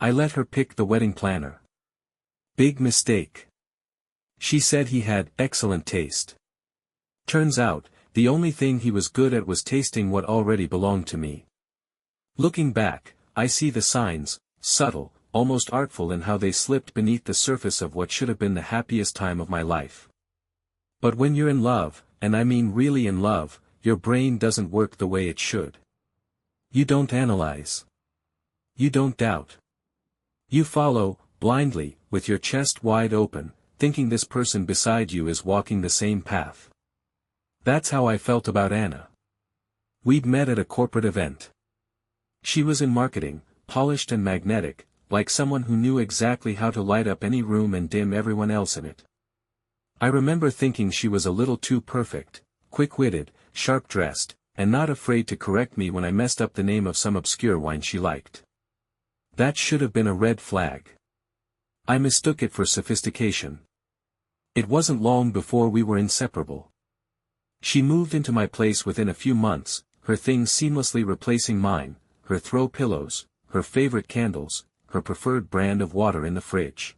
I let her pick the wedding planner. Big mistake. She said he had excellent taste. Turns out, the only thing he was good at was tasting what already belonged to me. Looking back, I see the signs, subtle, almost artful in how they slipped beneath the surface of what should have been the happiest time of my life. But when you're in love, and I mean really in love, your brain doesn't work the way it should. You don't analyze. You don't doubt. You follow, blindly, with your chest wide open, thinking this person beside you is walking the same path. That's how I felt about Anna. We'd met at a corporate event. She was in marketing, polished and magnetic, like someone who knew exactly how to light up any room and dim everyone else in it. I remember thinking she was a little too perfect, quick-witted, sharp-dressed, and not afraid to correct me when I messed up the name of some obscure wine she liked. That should have been a red flag. I mistook it for sophistication. It wasn't long before we were inseparable. She moved into my place within a few months, her things seamlessly replacing mine, her throw pillows, her favorite candles, her preferred brand of water in the fridge.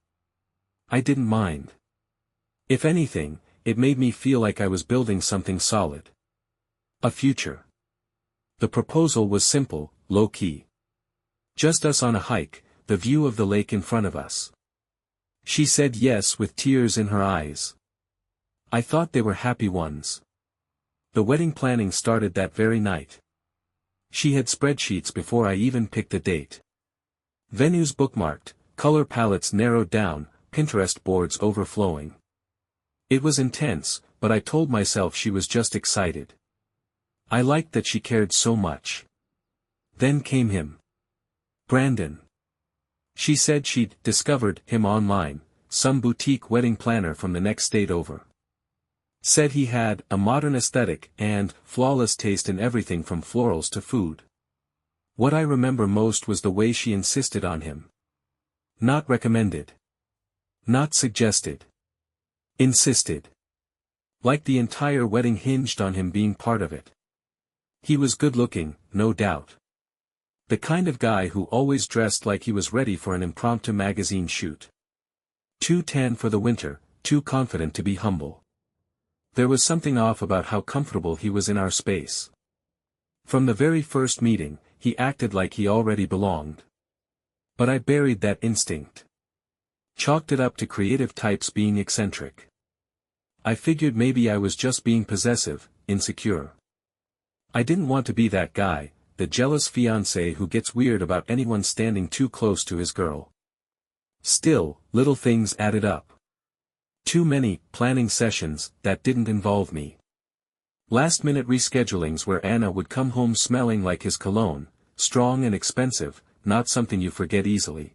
I didn't mind. If anything, it made me feel like I was building something solid. A future. The proposal was simple, low-key. Just us on a hike, the view of the lake in front of us. She said yes with tears in her eyes. I thought they were happy ones. The wedding planning started that very night. She had spreadsheets before I even picked the date. Venues bookmarked, color palettes narrowed down, Pinterest boards overflowing. It was intense, but I told myself she was just excited. I liked that she cared so much. Then came him. Brandon. She said she'd discovered him online, some boutique wedding planner from the next state over. Said he had a modern aesthetic and flawless taste in everything from florals to food. What I remember most was the way she insisted on him. Not recommended. Not suggested. Insisted. Like the entire wedding hinged on him being part of it. He was good-looking, no doubt. The kind of guy who always dressed like he was ready for an impromptu magazine shoot. Too tan for the winter, too confident to be humble. There was something off about how comfortable he was in our space. From the very first meeting, he acted like he already belonged. But I buried that instinct. Chalked it up to creative types being eccentric. I figured maybe I was just being possessive, insecure. I didn't want to be that guy, the jealous fiancé who gets weird about anyone standing too close to his girl. Still, little things added up. Too many planning sessions that didn't involve me. Last-minute reschedulings where Anna would come home smelling like his cologne, strong and expensive, not something you forget easily.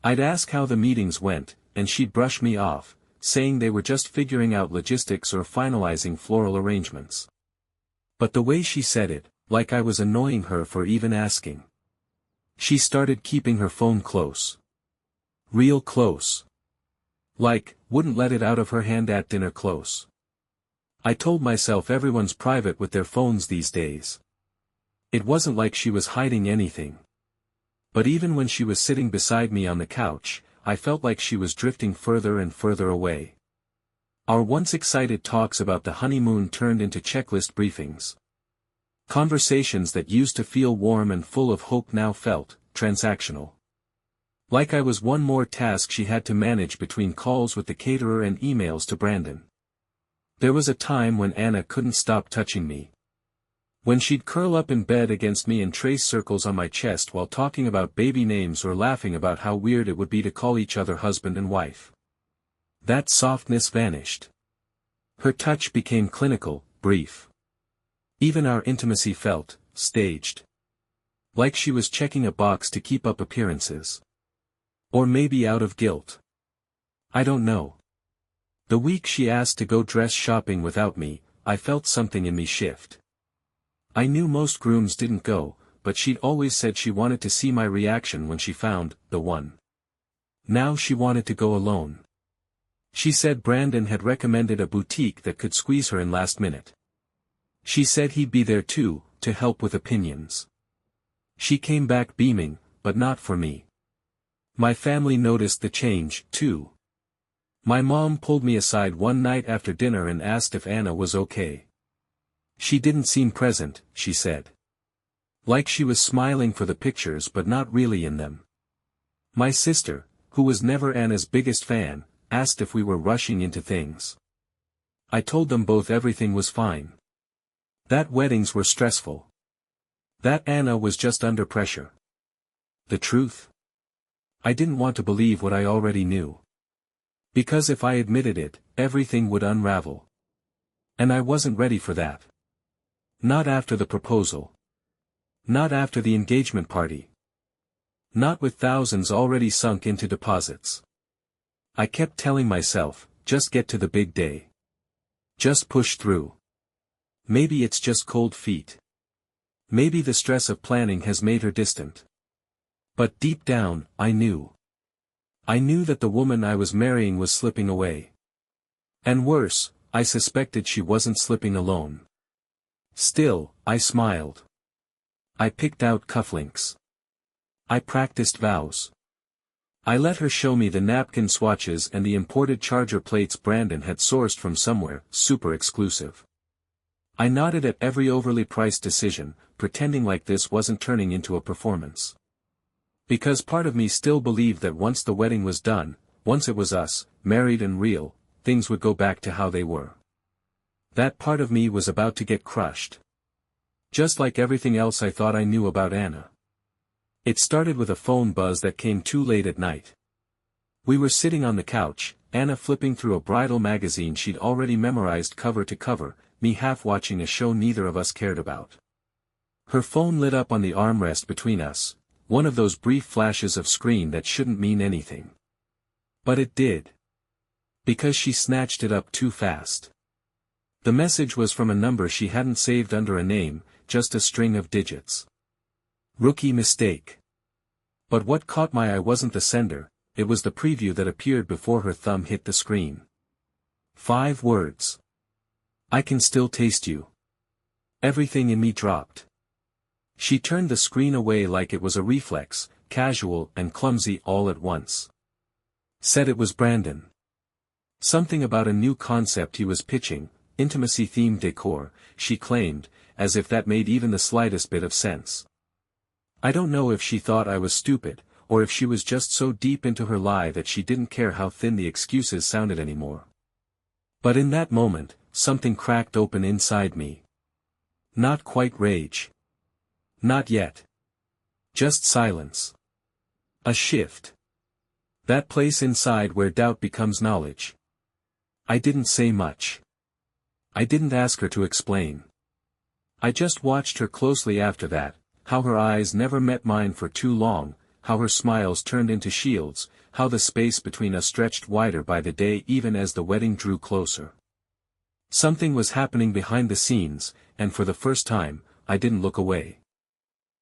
I'd ask how the meetings went, and she'd brush me off, saying they were just figuring out logistics or finalizing floral arrangements. But the way she said it, like I was annoying her for even asking. She started keeping her phone close. Real close. Like, wouldn't let it out of her hand at dinner close. I told myself everyone's private with their phones these days. It wasn't like she was hiding anything. But even when she was sitting beside me on the couch, I felt like she was drifting further and further away. Our once excited talks about the honeymoon turned into checklist briefings. Conversations that used to feel warm and full of hope now felt transactional. Like I was one more task she had to manage between calls with the caterer and emails to Brandon. There was a time when Anna couldn't stop touching me. When she'd curl up in bed against me and trace circles on my chest while talking about baby names or laughing about how weird it would be to call each other husband and wife. That softness vanished. Her touch became clinical, brief. Even our intimacy felt staged. Like she was checking a box to keep up appearances. Or maybe out of guilt. I don't know. The week she asked to go dress shopping without me, I felt something in me shift. I knew most grooms didn't go, but she'd always said she wanted to see my reaction when she found the one. Now she wanted to go alone. She said Brandon had recommended a boutique that could squeeze her in last minute. She said he'd be there too, to help with opinions. She came back beaming, but not for me. My family noticed the change, too. My mom pulled me aside one night after dinner and asked if Anna was okay. She didn't seem present, she said. Like she was smiling for the pictures but not really in them. My sister, who was never Anna's biggest fan, asked if we were rushing into things. I told them both everything was fine. That weddings were stressful. That Anna was just under pressure. The truth? I didn't want to believe what I already knew. Because if I admitted it, everything would unravel. And I wasn't ready for that. Not after the proposal. Not after the engagement party. Not with thousands already sunk into deposits. I kept telling myself, just get to the big day. Just push through. Maybe it's just cold feet. Maybe the stress of planning has made her distant. But deep down, I knew. I knew that the woman I was marrying was slipping away. And worse, I suspected she wasn't slipping alone. Still, I smiled. I picked out cufflinks. I practiced vows. I let her show me the napkin swatches and the imported charger plates Brandon had sourced from somewhere, super exclusive. I nodded at every overly priced decision, pretending like this wasn't turning into a performance. Because part of me still believed that once the wedding was done, once it was us, married and real, things would go back to how they were. That part of me was about to get crushed. Just like everything else I thought I knew about Anna. It started with a phone buzz that came too late at night. We were sitting on the couch, Anna flipping through a bridal magazine she'd already memorized cover to cover, me half watching a show neither of us cared about. Her phone lit up on the armrest between us, one of those brief flashes of screen that shouldn't mean anything. But it did. Because she snatched it up too fast. The message was from a number she hadn't saved under a name, just a string of digits. Rookie mistake. But what caught my eye wasn't the sender, it was the preview that appeared before her thumb hit the screen. 5 words. I can still taste you. Everything in me dropped. She turned the screen away like it was a reflex, casual and clumsy all at once. Said it was Brandon. Something about a new concept he was pitching, intimacy-themed decor, she claimed, as if that made even the slightest bit of sense. I don't know if she thought I was stupid, or if she was just so deep into her lie that she didn't care how thin the excuses sounded anymore. But in that moment, something cracked open inside me. Not quite rage. Not yet. Just silence. A shift. That place inside where doubt becomes knowledge. I didn't say much. I didn't ask her to explain. I just watched her closely after that, how her eyes never met mine for too long, how her smiles turned into shields, how the space between us stretched wider by the day even as the wedding drew closer. Something was happening behind the scenes, and for the first time, I didn't look away.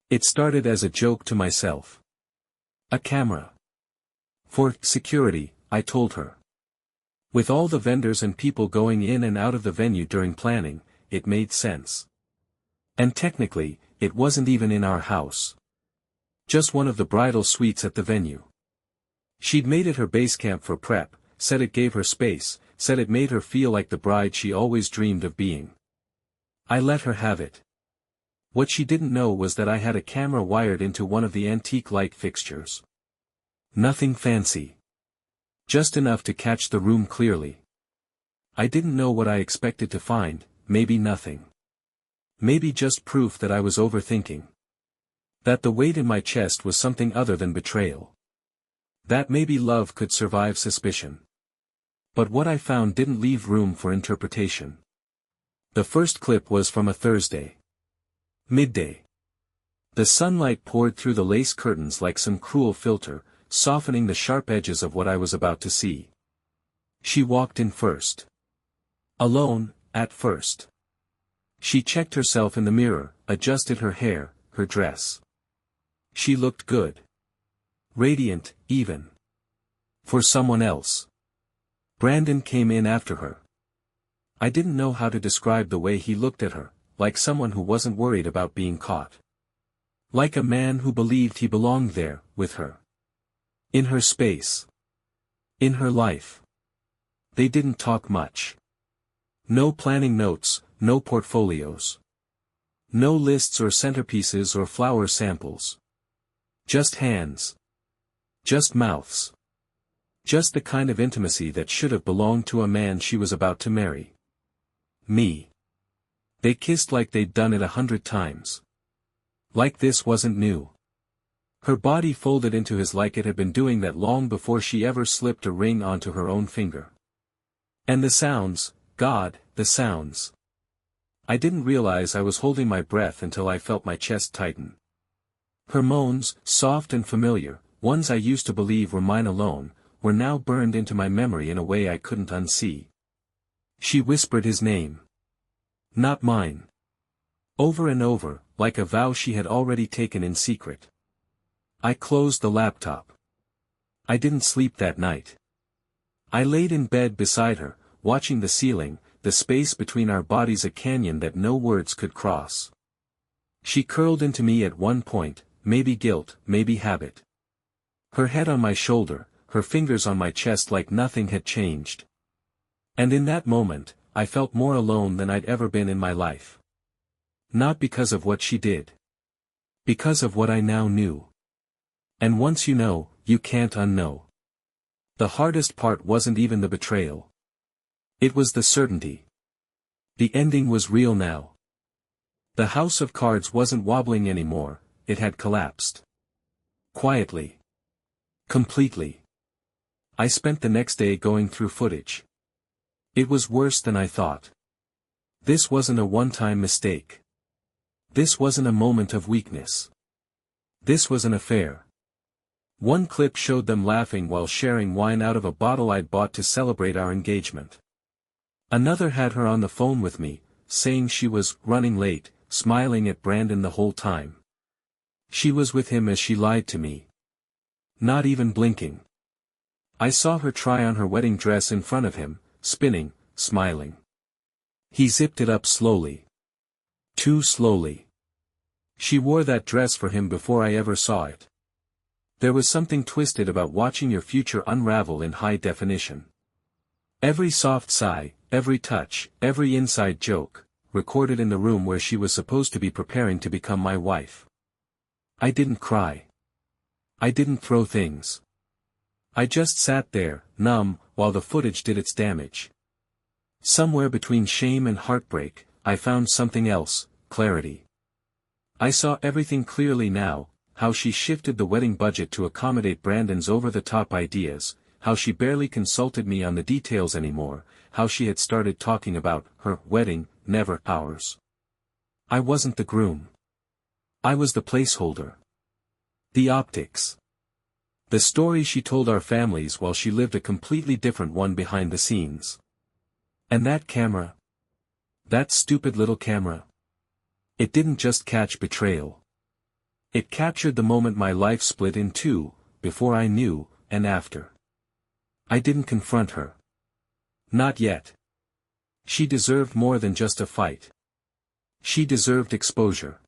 It started as a joke to myself. A camera. For security, I told her. With all the vendors and people going in and out of the venue during planning, it made sense. And technically, it wasn't even in our house. Just one of the bridal suites at the venue. She'd made it her base camp for prep, said it gave her space, said it made her feel like the bride she always dreamed of being. I let her have it. What she didn't know was that I had a camera wired into one of the antique light fixtures. Nothing fancy. Just enough to catch the room clearly. I didn't know what I expected to find, maybe nothing. Maybe just proof that I was overthinking. That the weight in my chest was something other than betrayal. That maybe love could survive suspicion. But what I found didn't leave room for interpretation. The first clip was from a Thursday. Midday. The sunlight poured through the lace curtains like some cruel filter, softening the sharp edges of what I was about to see. She walked in first. Alone, at first. She checked herself in the mirror, adjusted her hair, her dress. She looked good. Radiant, even. For someone else. Brandon came in after her. I didn't know how to describe the way he looked at her, like someone who wasn't worried about being caught. Like a man who believed he belonged there, with her. In her space. In her life. They didn't talk much. No planning notes, no portfolios. No lists or centerpieces or flower samples. Just hands. Just mouths. Just the kind of intimacy that should have belonged to a man she was about to marry. Me. They kissed like they'd done it 100 times. Like this wasn't new. Her body folded into his like it had been doing that long before she ever slipped a ring onto her own finger. And the sounds, God, the sounds. I didn't realize I was holding my breath until I felt my chest tighten. Her moans, soft and familiar, ones I used to believe were mine alone, were now burned into my memory in a way I couldn't unsee. She whispered his name. Not mine. Over and over, like a vow she had already taken in secret. I closed the laptop. I didn't sleep that night. I laid in bed beside her, watching the ceiling, the space between our bodies a canyon that no words could cross. She curled into me at one point, maybe guilt, maybe habit. Her head on my shoulder, her fingers on my chest like nothing had changed. And in that moment, I felt more alone than I'd ever been in my life. Not because of what she did. Because of what I now knew. And once you know, you can't unknow. The hardest part wasn't even the betrayal. It was the certainty. The ending was real now. The house of cards wasn't wobbling anymore, it had collapsed. Quietly. Completely. I spent the next day going through footage. It was worse than I thought. This wasn't a one-time mistake. This wasn't a moment of weakness. This was an affair. One clip showed them laughing while sharing wine out of a bottle I'd bought to celebrate our engagement. Another had her on the phone with me, saying she was running late, smiling at Brandon the whole time. She was with him as she lied to me. Not even blinking. I saw her try on her wedding dress in front of him, spinning, smiling. He zipped it up slowly. Too slowly. She wore that dress for him before I ever saw it. There was something twisted about watching your future unravel in high definition. Every soft sigh, every touch, every inside joke, recorded in the room where she was supposed to be preparing to become my wife. I didn't cry. I didn't throw things. I just sat there, numb, while the footage did its damage. Somewhere between shame and heartbreak, I found something else, clarity. I saw everything clearly now, how she shifted the wedding budget to accommodate Brandon's over-the-top ideas, how she barely consulted me on the details anymore, how she had started talking about her wedding, never ours. I wasn't the groom. I was the placeholder. The optics. The story she told our families while she lived a completely different one behind the scenes. And that camera. That stupid little camera. It didn't just catch betrayal. It captured the moment my life split in two, before I knew, and after. I didn't confront her. Not yet. She deserved more than just a fight. She deserved exposure.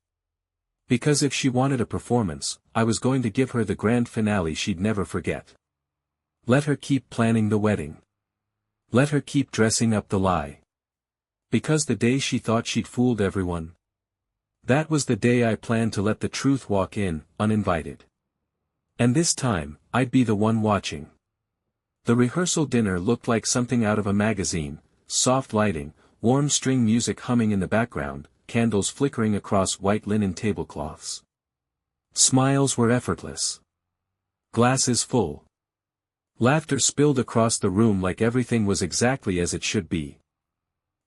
Because if she wanted a performance, I was going to give her the grand finale she'd never forget. Let her keep planning the wedding. Let her keep dressing up the lie. Because the day she thought she'd fooled everyone. That was the day I planned to let the truth walk in, uninvited. And this time, I'd be the one watching. The rehearsal dinner looked like something out of a magazine, soft lighting, warm string music humming in the background, candles flickering across white linen tablecloths. Smiles were effortless. Glasses full. Laughter spilled across the room like everything was exactly as it should be.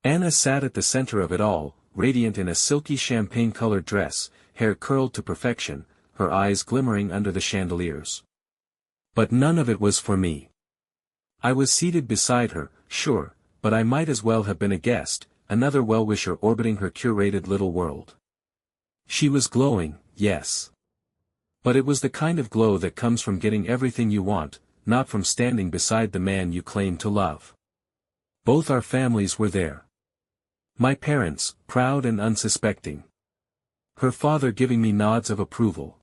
Anna sat at the center of it all, radiant in a silky champagne-colored dress, hair curled to perfection, her eyes glimmering under the chandeliers. But none of it was for me. I was seated beside her, sure, but I might as well have been a guest, another well-wisher orbiting her curated little world. She was glowing, yes. But it was the kind of glow that comes from getting everything you want, not from standing beside the man you claim to love. Both our families were there. My parents, proud and unsuspecting. Her father giving me nods of approval.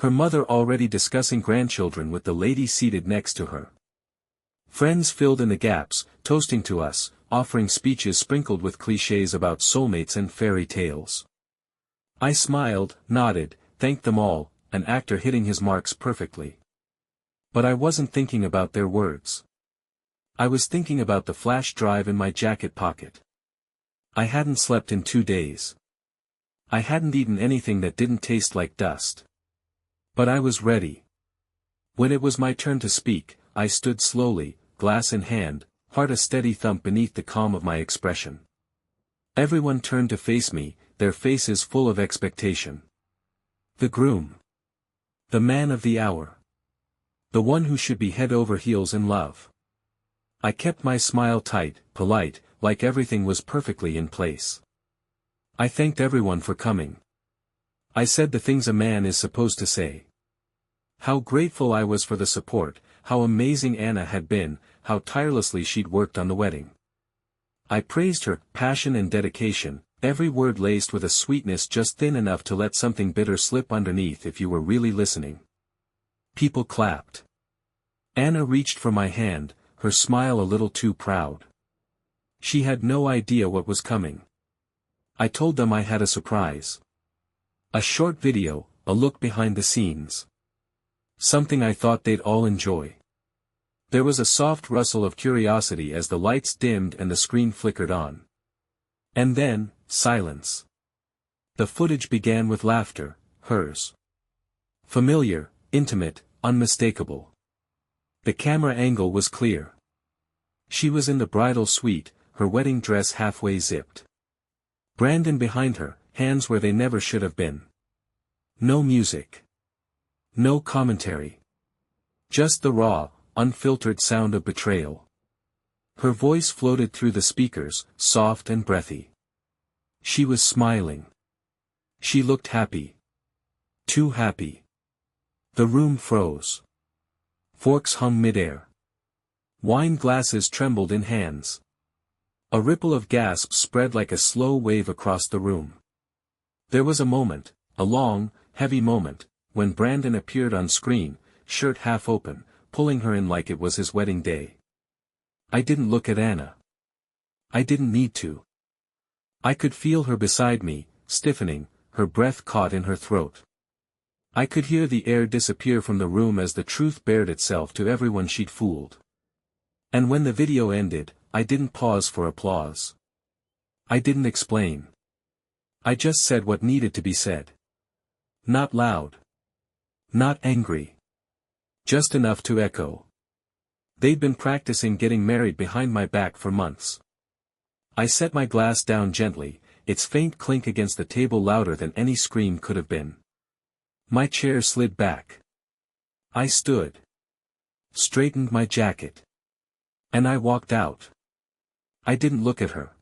Her mother already discussing grandchildren with the lady seated next to her. Friends filled in the gaps, toasting to us, offering speeches sprinkled with clichés about soulmates and fairy tales. I smiled, nodded, thanked them all, an actor hitting his marks perfectly. But I wasn't thinking about their words. I was thinking about the flash drive in my jacket pocket. I hadn't slept in 2 days. I hadn't eaten anything that didn't taste like dust. But I was ready. When it was my turn to speak, I stood slowly, glass in hand, heart a steady thump beneath the calm of my expression. Everyone turned to face me, their faces full of expectation. The groom. The man of the hour. The one who should be head over heels in love. I kept my smile tight, polite, like everything was perfectly in place. I thanked everyone for coming. I said the things a man is supposed to say. How grateful I was for the support, how amazing Anna had been, how tirelessly she'd worked on the wedding. I praised her passion and dedication, every word laced with a sweetness just thin enough to let something bitter slip underneath if you were really listening. People clapped. Anna reached for my hand, her smile a little too proud. She had no idea what was coming. I told them I had a surprise. A short video, a look behind the scenes. Something I thought they'd all enjoy. There was a soft rustle of curiosity as the lights dimmed and the screen flickered on. And then, silence. The footage began with laughter, hers. Familiar, intimate, unmistakable. The camera angle was clear. She was in the bridal suite, her wedding dress halfway zipped. Brandon behind her, hands where they never should have been. No music. No commentary. Just the raw, unfiltered sound of betrayal. Her voice floated through the speakers, soft and breathy. She was smiling. She looked happy. Too happy. The room froze. Forks hung midair. Wine glasses trembled in hands. A ripple of gasps spread like a slow wave across the room. There was a moment, a long, heavy moment, when Brandon appeared on screen, shirt half open, pulling her in like it was his wedding day. I didn't look at Anna. I didn't need to. I could feel her beside me, stiffening, her breath caught in her throat. I could hear the air disappear from the room as the truth bared itself to everyone she'd fooled. And when the video ended, I didn't pause for applause. I didn't explain. I just said what needed to be said. Not loud. Not angry. Just enough to echo. They'd been practicing getting married behind my back for months. I set my glass down gently, its faint clink against the table louder than any scream could have been. My chair slid back. I stood. Straightened my jacket. And I walked out. I didn't look at her.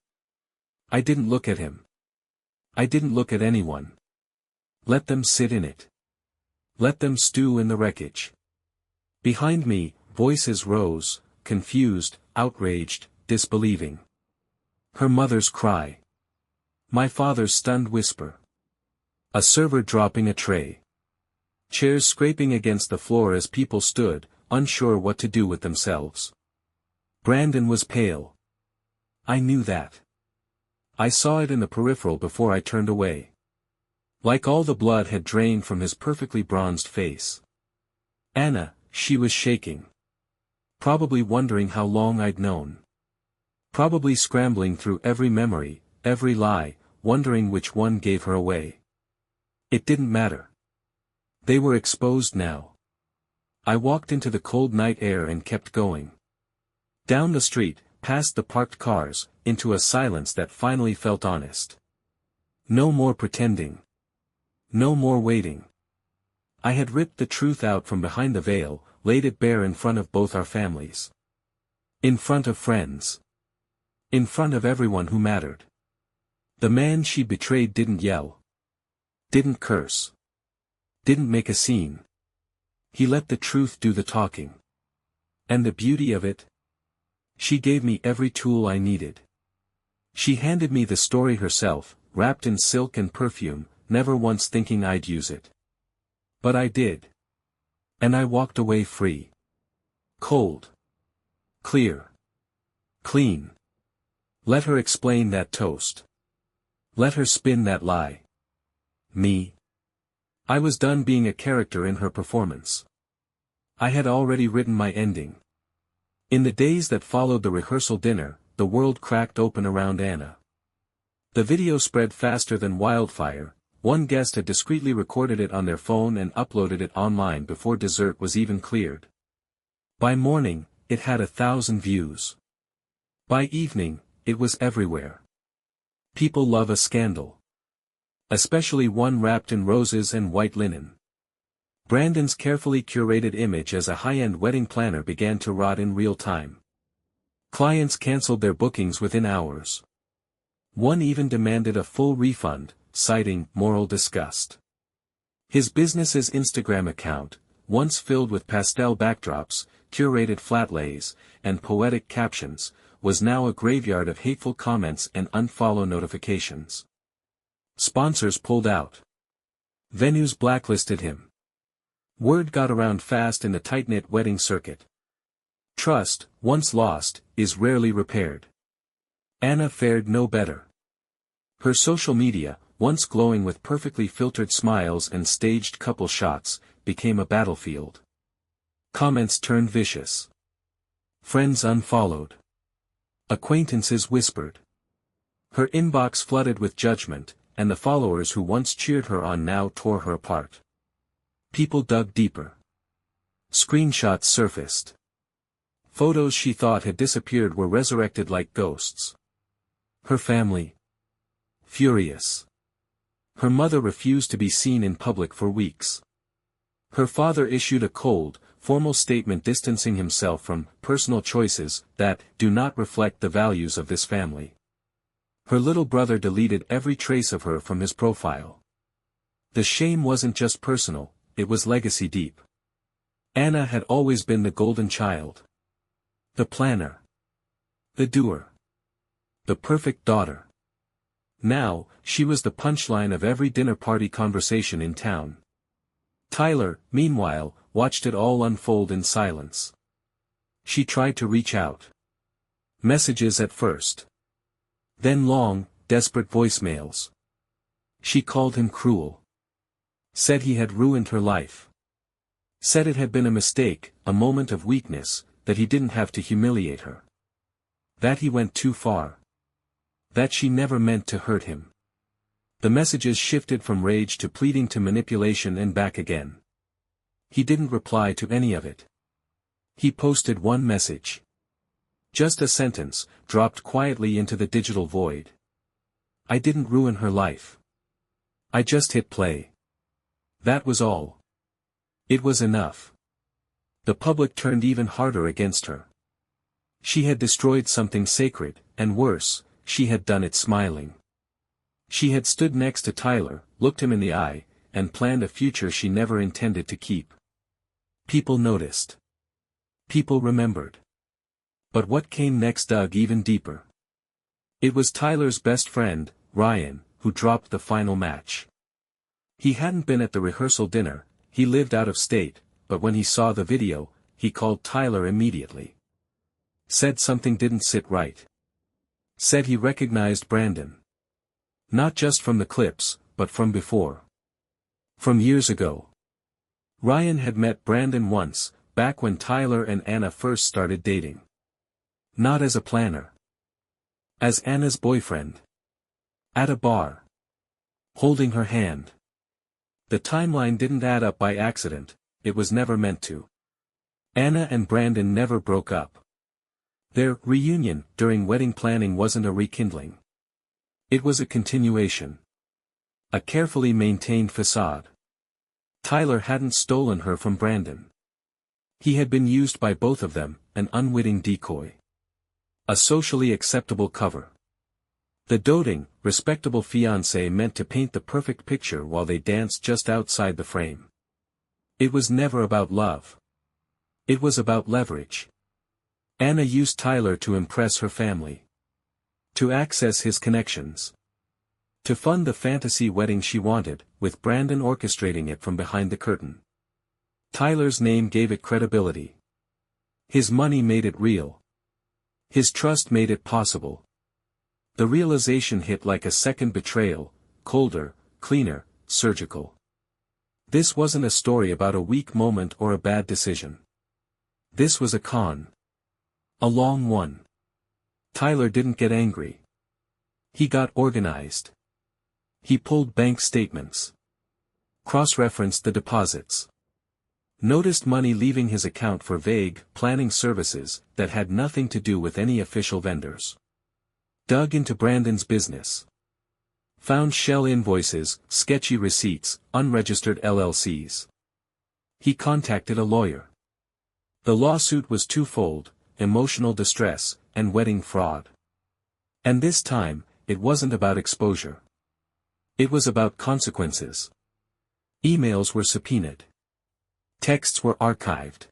I didn't look at him. I didn't look at anyone. Let them sit in it. Let them stew in the wreckage. Behind me, voices rose, confused, outraged, disbelieving. Her mother's cry. My father's stunned whisper. A server dropping a tray. Chairs scraping against the floor as people stood, unsure what to do with themselves. Brandon was pale. I knew that. I saw it in the peripheral before I turned away. Like all the blood had drained from his perfectly bronzed face. Anna, she was shaking. Probably wondering how long I'd known. Probably scrambling through every memory, every lie, wondering which one gave her away. It didn't matter. They were exposed now. I walked into the cold night air and kept going. Down the street, past the parked cars, into a silence that finally felt honest. No more pretending. No more waiting. I had ripped the truth out from behind the veil, laid it bare in front of both our families. In front of friends. In front of everyone who mattered. The man she betrayed didn't yell. Didn't curse. Didn't make a scene. He let the truth do the talking. And the beauty of it? She gave me every tool I needed. She handed me the story herself, wrapped in silk and perfume, never once thinking I'd use it. But I did. And I walked away free. Cold. Clear. Clean. Let her explain that toast. Let her spin that lie. Me? I was done being a character in her performance. I had already written my ending. In the days that followed the rehearsal dinner, the world cracked open around Anna. The video spread faster than wildfire. One guest had discreetly recorded it on their phone and uploaded it online before dessert was even cleared. By morning, it had 1,000 views. By evening, it was everywhere. People love a scandal. Especially one wrapped in roses and white linen. Brandon's carefully curated image as a high-end wedding planner began to rot in real time. Clients canceled their bookings within hours. One even demanded a full refund, citing moral disgust. His business's Instagram account, once filled with pastel backdrops, curated flat lays, and poetic captions, was now a graveyard of hateful comments and unfollow notifications. Sponsors pulled out. Venues blacklisted him. Word got around fast in the tight-knit wedding circuit. Trust, once lost, is rarely repaired. Anna fared no better. Her social media, once glowing with perfectly filtered smiles and staged couple shots, became a battlefield. Comments turned vicious. Friends unfollowed. Acquaintances whispered. Her inbox flooded with judgment, and the followers who once cheered her on now tore her apart. People dug deeper. Screenshots surfaced. Photos she thought had disappeared were resurrected like ghosts. Her family. Furious. Her mother refused to be seen in public for weeks. Her father issued a cold, formal statement distancing himself from personal choices that do not reflect the values of this family. Her little brother deleted every trace of her from his profile. The shame wasn't just personal, it was legacy deep. Anna had always been the golden child. The planner. The doer. The perfect daughter. Now, she was the punchline of every dinner party conversation in town. Tyler, meanwhile, watched it all unfold in silence. She tried to reach out. Messages at first. Then long, desperate voicemails. She called him cruel. Said he had ruined her life. Said it had been a mistake, a moment of weakness, that he didn't have to humiliate her. That he went too far. That she never meant to hurt him. The messages shifted from rage to pleading to manipulation and back again. He didn't reply to any of it. He posted one message. Just a sentence, dropped quietly into the digital void. I didn't ruin her life. I just hit play. That was all. It was enough. The public turned even harder against her. She had destroyed something sacred, and worse, she had done it smiling. She had stood next to Tyler, looked him in the eye, and planned a future she never intended to keep. People noticed. People remembered. But what came next dug even deeper. It was Tyler's best friend, Ryan, who dropped the final match. He hadn't been at the rehearsal dinner, he lived out of state, but when he saw the video, he called Tyler immediately. Said something didn't sit right. Said he recognized Brandon. Not just from the clips, but from before. From years ago. Ryan had met Brandon once, back when Tyler and Anna first started dating. Not as a planner. As Anna's boyfriend. At a bar. Holding her hand. The timeline didn't add up by accident, it was never meant to. Anna and Brandon never broke up. Their reunion during wedding planning wasn't a rekindling. It was a continuation. A carefully maintained facade. Tyler hadn't stolen her from Brandon. He had been used by both of them, an unwitting decoy. A socially acceptable cover. The doting, respectable fiancé meant to paint the perfect picture while they danced just outside the frame. It was never about love. It was about leverage. Anna used Tyler to impress her family. To access his connections. To fund the fantasy wedding she wanted, with Brandon orchestrating it from behind the curtain. Tyler's name gave it credibility. His money made it real. His trust made it possible. The realization hit like a second betrayal, colder, cleaner, surgical. This wasn't a story about a weak moment or a bad decision. This was a con. A long one. Tyler didn't get angry. He got organized. He pulled bank statements. Cross-referenced the deposits. Noticed money leaving his account for vague, planning services that had nothing to do with any official vendors. Dug into Brandon's business. Found shell invoices, sketchy receipts, unregistered LLCs. He contacted a lawyer. The lawsuit was twofold: emotional distress, and wedding fraud. And this time, it wasn't about exposure. It was about consequences. Emails were subpoenaed. Texts were archived.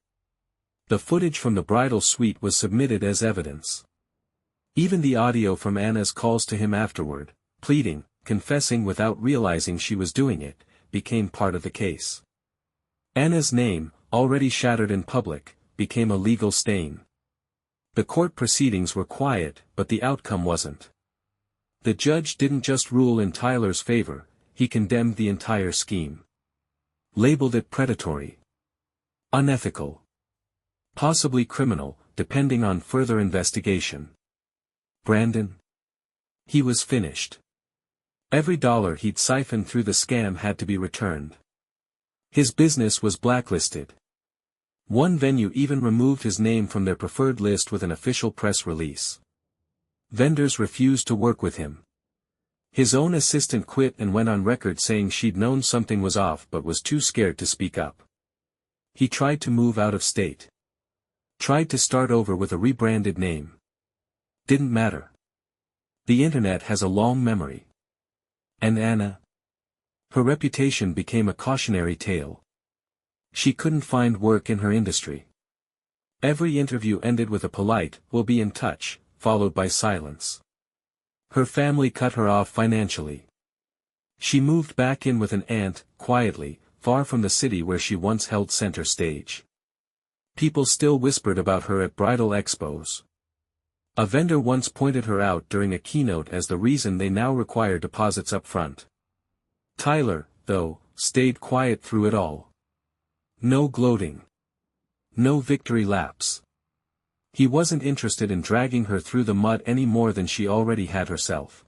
The footage from the bridal suite was submitted as evidence. Even the audio from Anna's calls to him afterward, pleading, confessing without realizing she was doing it, became part of the case. Anna's name, already shattered in public, became a legal stain. The court proceedings were quiet, but the outcome wasn't. The judge didn't just rule in Tyler's favor, he condemned the entire scheme. Labeled it predatory. Unethical. Possibly criminal, depending on further investigation. Brandon? He was finished. Every dollar he'd siphoned through the scam had to be returned. His business was blacklisted. One venue even removed his name from their preferred list with an official press release. Vendors refused to work with him. His own assistant quit and went on record saying she'd known something was off but was too scared to speak up. He tried to move out of state. Tried to start over with a rebranded name. Didn't matter. The internet has a long memory. And Anna? Her reputation became a cautionary tale. She couldn't find work in her industry. Every interview ended with a polite, "We'll be in touch," followed by silence. Her family cut her off financially. She moved back in with an aunt, quietly, far from the city where she once held center stage. People still whispered about her at bridal expos. A vendor once pointed her out during a keynote as the reason they now require deposits up front. Tyler, though, stayed quiet through it all. No gloating. No victory laps. He wasn't interested in dragging her through the mud any more than she already had herself.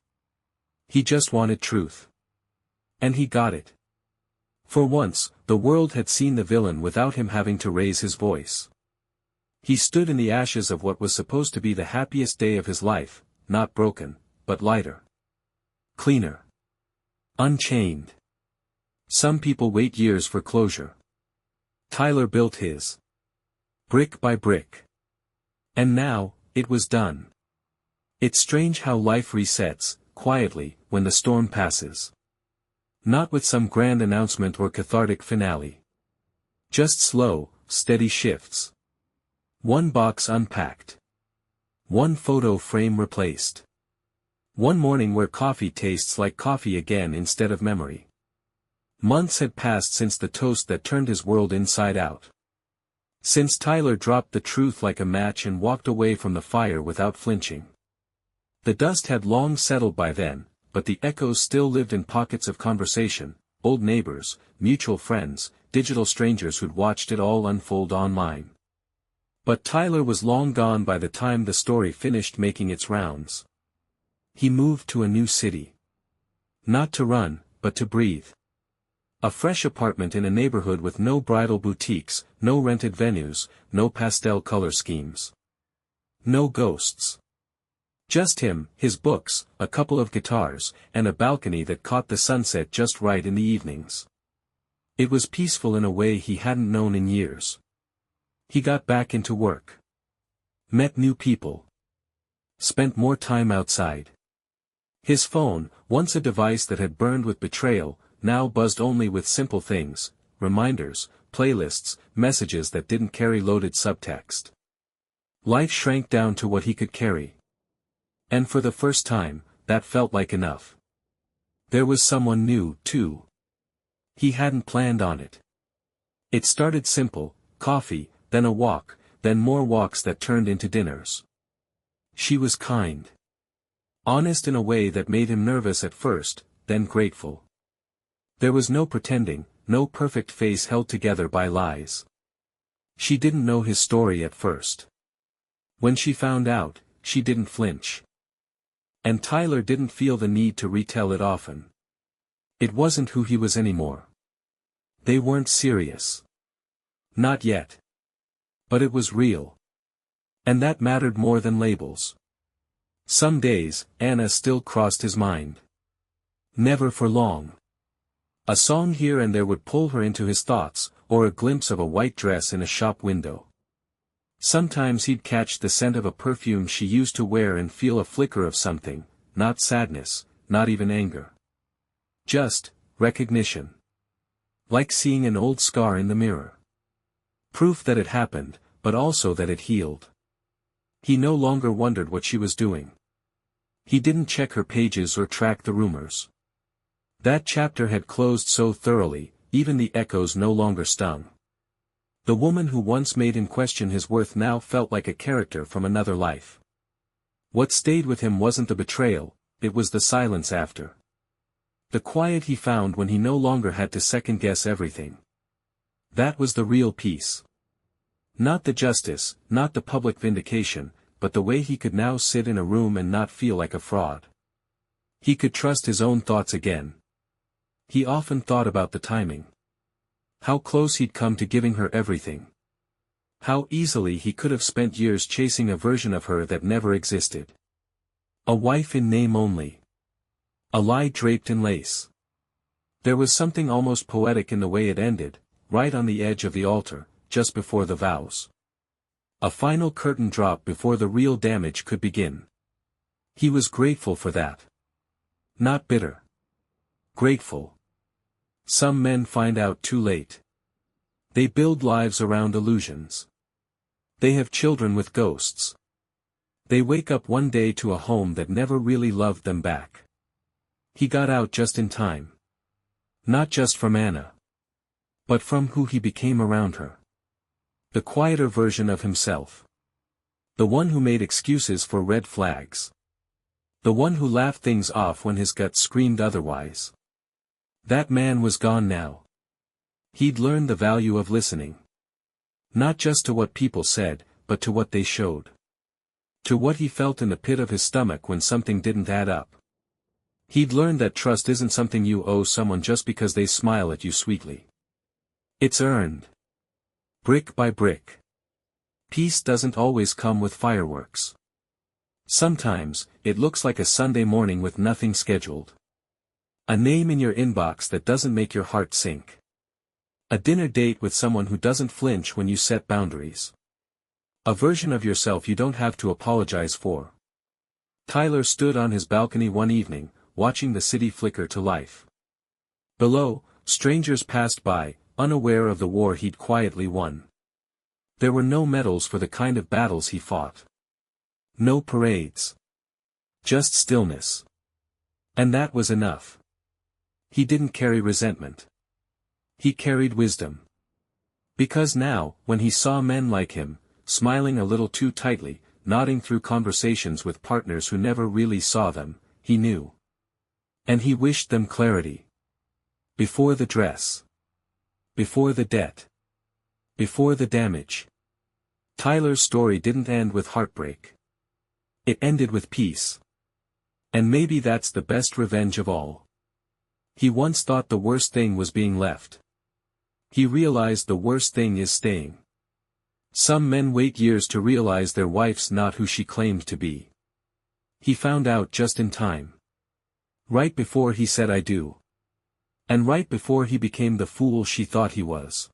He just wanted truth. And he got it. For once, the world had seen the villain without him having to raise his voice. He stood in the ashes of what was supposed to be the happiest day of his life, not broken, but lighter. Cleaner. Unchained. Some people wait years for closure. Tyler built his. Brick by brick. And now, it was done. It's strange how life resets, quietly, when the storm passes. Not with some grand announcement or cathartic finale. Just slow, steady shifts. One box unpacked. One photo frame replaced. One morning where coffee tastes like coffee again instead of memory. Months had passed since the toast that turned his world inside out. Since Tyler dropped the truth like a match and walked away from the fire without flinching. The dust had long settled by then, but the echoes still lived in pockets of conversation, old neighbors, mutual friends, digital strangers who'd watched it all unfold online. But Tyler was long gone by the time the story finished making its rounds. He moved to a new city. Not to run, but to breathe. A fresh apartment in a neighborhood with no bridal boutiques, no rented venues, no pastel color schemes. No ghosts. Just him, his books, a couple of guitars, and a balcony that caught the sunset just right in the evenings. It was peaceful in a way he hadn't known in years. He got back into work. Met new people. Spent more time outside. His phone, once a device that had burned with betrayal, now buzzed only with simple things, reminders, playlists, messages that didn't carry loaded subtext. Life shrank down to what he could carry. And for the first time, that felt like enough. There was someone new, too. He hadn't planned on it. It started simple, coffee, then a walk, then more walks that turned into dinners. She was kind. Honest in a way that made him nervous at first, then grateful. There was no pretending, no perfect face held together by lies. She didn't know his story at first. When she found out, she didn't flinch. And Tyler didn't feel the need to retell it often. It wasn't who he was anymore. They weren't serious. Not yet. But it was real. And that mattered more than labels. Some days, Anna still crossed his mind. Never for long. A song here and there would pull her into his thoughts, or a glimpse of a white dress in a shop window. Sometimes he'd catch the scent of a perfume she used to wear and feel a flicker of something, not sadness, not even anger. Just recognition. Like seeing an old scar in the mirror. Proof that it happened, but also that it healed. He no longer wondered what she was doing. He didn't check her pages or track the rumors. That chapter had closed so thoroughly, even the echoes no longer stung. The woman who once made him question his worth now felt like a character from another life. What stayed with him wasn't the betrayal, it was the silence after. The quiet he found when he no longer had to second-guess everything. That was the real peace. Not the justice, not the public vindication, but the way he could now sit in a room and not feel like a fraud. He could trust his own thoughts again. He often thought about the timing. How close he'd come to giving her everything. How easily he could have spent years chasing a version of her that never existed. A wife in name only. A lie draped in lace. There was something almost poetic in the way it ended, right on the edge of the altar, just before the vows. A final curtain drop before the real damage could begin. He was grateful for that. Not bitter. Grateful. Some men find out too late. They build lives around illusions. They have children with ghosts. They wake up one day to a home that never really loved them back. He got out just in time. Not just from Anna. But from who he became around her. The quieter version of himself. The one who made excuses for red flags. The one who laughed things off when his gut screamed otherwise. That man was gone now. He'd learned the value of listening. Not just to what people said, but to what they showed. To what he felt in the pit of his stomach when something didn't add up. He'd learned that trust isn't something you owe someone just because they smile at you sweetly. It's earned. Brick by brick. Peace doesn't always come with fireworks. Sometimes, it looks like a Sunday morning with nothing scheduled. A name in your inbox that doesn't make your heart sink. A dinner date with someone who doesn't flinch when you set boundaries. A version of yourself you don't have to apologize for. Tyler stood on his balcony one evening, watching the city flicker to life. Below, strangers passed by, unaware of the war he'd quietly won. There were no medals for the kind of battles he fought. No parades. Just stillness. And that was enough. He didn't carry resentment. He carried wisdom. Because now, when he saw men like him, smiling a little too tightly, nodding through conversations with partners who never really saw them, he knew. And he wished them clarity. Before the dress. Before the debt. Before the damage. Tyler's story didn't end with heartbreak. It ended with peace. And maybe that's the best revenge of all. He once thought the worst thing was being left. He realized the worst thing is staying. Some men wait years to realize their wife's not who she claimed to be. He found out just in time. Right before he said I do. And right before he became the fool she thought he was.